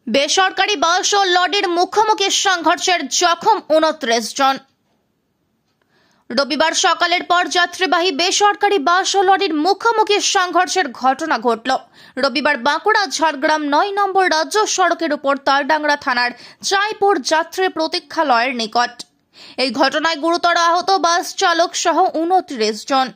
বেসরকারি বাস ও লরির মুখোমুখি সংঘর্ষের জখম 29 জন। রবিবার সকালের পর যাত্রীবাহী বেসরকারি বাস ও লরির মুখোমুখি সংঘর্ষের ঘটনা ঘটল। রবিবার বাঁকুড়া ঝাড়গ্রাম 9 নম্বর রাজ্য সড়কের উপর তালডাংরা থানার চাইপুর যাত্রী প্রতীক্ষালয়ের নিকট। এই ঘটনায় গুরুতর আহত বাস চালক সহ 29 জন।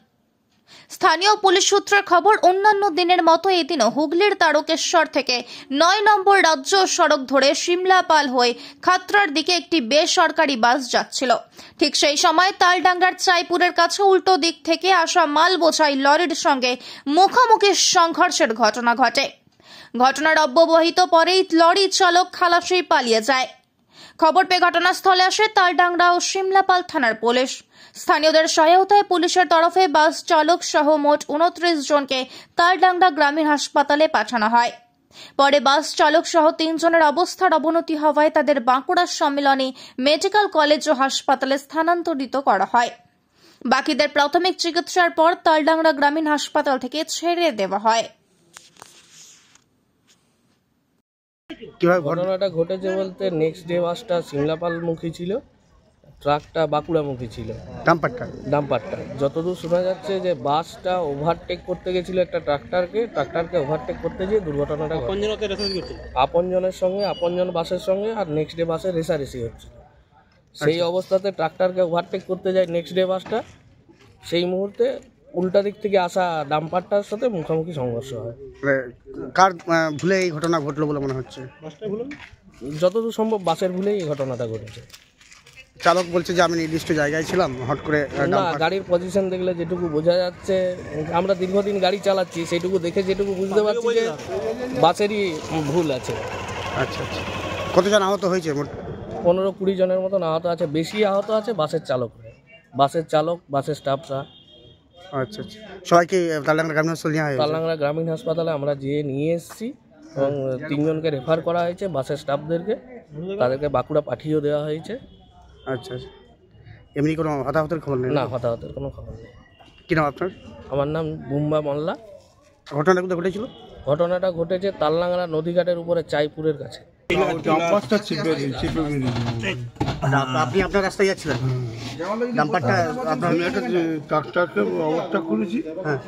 স্থানীয় পুলিশ সূত্রের খবর, অন্যান্য দিনের মতো এদিনও হুগলির তারকেশ্বর থেকে 9 নম্বর রাজ্য সড়ক ধরে সিমলাপাল হয়ে খাতড়ার দিকে একটি বেসরকারি বাস যাচ্ছিল। ঠিক সেই সময় তালডাংরার চাইপুরের কাছে উল্টো দিক থেকে আসা মাল বোঝাই লরির সঙ্গে মুখোমুখি সংঘর্ষের ঘটনা ঘটে। ঘটনার অব্যবহিত পরেই লরি চালক খালাসি পালিয়ে যায়। খবর পেয়ে ঘটনাস্থলে আসে তালডাংরা ও সিমলাপাল থানার পুলিশ। স্থানীয়দের সহায়তায় পুলিশের তরফে বাস চালক সহ মোট 29 জনকে তালডাংরা গ্রামীণ হাসপাতালে পাঠানো হয়। পরে বাস চালক সহ 3 জনের অবস্থার অবনতি হওয়ায় তাদের বাঁকুড়া সম্মিলনী মেডিকেল কলেজ ও হাসপাতালে স্থানান্তরিত করা হয়। বাকিদের প্রাথমিক চিকিৎসার পর তালডাংরা গ্রামীণ হাসপাতাল থেকে ছেড়ে দেওয়া হয়। ঘটনাটা ঘটেছে বলতে, নেক্সট ডে বাসটা সিমলাপালমুখী ছিল, ট্রাকটা বাঁকুড়ামুখী ছিল। ডাম্পারটা যতদূর শোনা যাচ্ছে যে বাসটা ওভারটেক করতে গেছিল একটা ট্রাক্টরকে ওভারটেক করতে গিয়ে দুর্ঘটনাটা আপনজনের সঙ্গে, আপনজন বাসের সঙ্গে, আর নেক্সট ডে বাসের রেসারেসি হচ্ছিল। সেই অবস্থাতে ট্রাক্টরকে ওভারটেক করতে যায় নেক্সট ডে বাসটা। সেই মুহূর্তে উল্টা দিক থেকে আসা ডাম্পারটার সাথে মুখোমুখি সংঘর্ষ হয়। কার ভুলে এই ঘটনা ঘটলো বলে মনে হচ্ছে? যতদূর সম্ভব বাসের ভুলেই এই ঘটনাটা ঘটেছে। চালক বলছে যে আমি নির্দিষ্ট জায়গায় ছিলাম, হট করে না, গাড়ির পজিশন দেখলে যেটুকু বোঝা যাচ্ছে, আমরা দীর্ঘদিন গাড়ি চালাচ্ছি, সেইটুকু দেখে যেটুকু বুঝতে পারছি যে বাসেরই ভুল আছে। আচ্ছা আচ্ছা। কতজন আহত হয়েছে? 15-20 জনের মতন আহত আছে। বেশি আহত আছে বাসের চালক, বাসের স্টাফরা। আচ্ছা আচ্ছা। সবাইকে তালডাংরা গ্রামীণ হাসপাতালে নিয়ে আসা? তালডাংরা গ্রামীণ হাসপাতালে আমরা যেয়ে নিয়ে এসেছি এবং 3 জনকে রেফার করা হয়েছে, বাসের স্টাফদেরকে, তাদেরকে বাঁকুড়া পাঠিয়েও দেওয়া হয়েছে। আচ্ছা আচ্ছা। এমনি কোনো হতাহতের খবর নেই? না, হতাহতের কোনো খবর নেই। কী নাম আপনার? আমার নাম বুম্বা মোল্লা। ঘটনাটা কোথায় ঘটেছিল? ঘটনাটা ঘটেছে তালডাংরা নদীঘাটের উপরে চাইপুরের কাছে। আপনি আপনার রাস্তায় যাচ্ছিলেন? ডাম্পারটা আপনার ট্রাক্টরকে ওভারটেক করেছি, হ্যাঁ,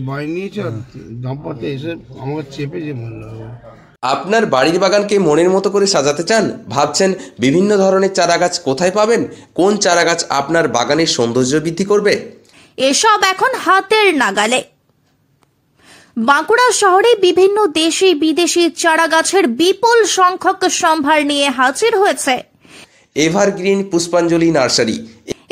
বাই নিয়েছে, ডাম্পারটা এসে আমাকে চেপে যে মারল। আপনার বাড়ির বাগানকে মনের মতো করে সাজাতে চান? ভাবছেন বিভিন্ন ধরনের চারাগাছ কোথায় পাবেন? কোন চারাগাছ আপনার বাগানের সৌন্দর্য বৃদ্ধি করবে? এসব এখন হাতের নাগালে। বাঁকুড়া শহরে বিভিন্ন দেশি বিদেশি চারাগাছের বিপুল সংখ্যক সম্ভার নিয়ে হাজির হয়েছে এভারগ্রিন পুষ্পাঞ্জলি নার্সারি।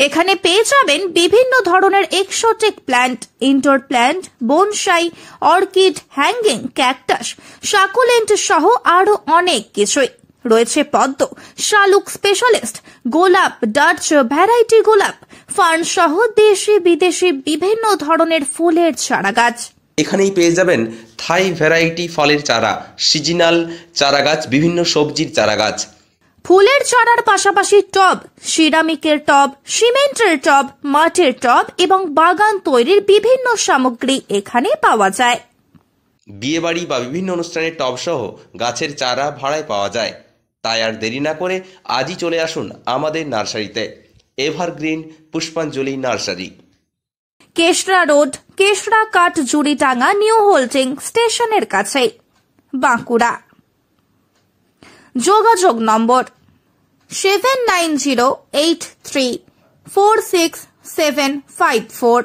এখানে পেয়ে যাবেন বিভিন্ন ধরনের exotic plant, indoor plant, bonsai, orchid, hanging, cactus, succulent সহ আরো অনেক কিছুই। রয়েছে পদ্ম, শালুক স্পেশালিস্ট, গোলাপ, ডাচ ভ্যারাইটি গোলাপ, ফার্ন সহ দেশি বিদেশি বিভিন্ন ধরনের ফুলের চারাগাছ। এখানেই পেয়ে যাবেন থাই ভ্যারাইটি ফলের চারা, সিজনাল চারাগাছ, বিভিন্ন সবজির চারাগাছ। ফুলের চারার পাশাপাশি টব, সিরামিকের টব, সিমেন্টের টব, মাটির টব এবং বাগান তৈরির বিভিন্ন সামগ্রী এখানে পাওয়া যায়। বিয়েবাড়ি বা বিভিন্ন অনুষ্ঠানের টব সহ গাছের চারা ভাড়ায় পাওয়া যায়। তাই আর দেরি না করে আজই চলে আসুন আমাদের নার্সারিতে। এভারগ্রিন পুষ্পাঞ্জলি নার্সারি, কেশরা রোড, কেশরা কাঠ জুড়িটাঙ্গা নিউ হোল্ডিং স্টেশনের কাছে, বাঁকুড়া। যোগাযোগ নম্বর 7908346754।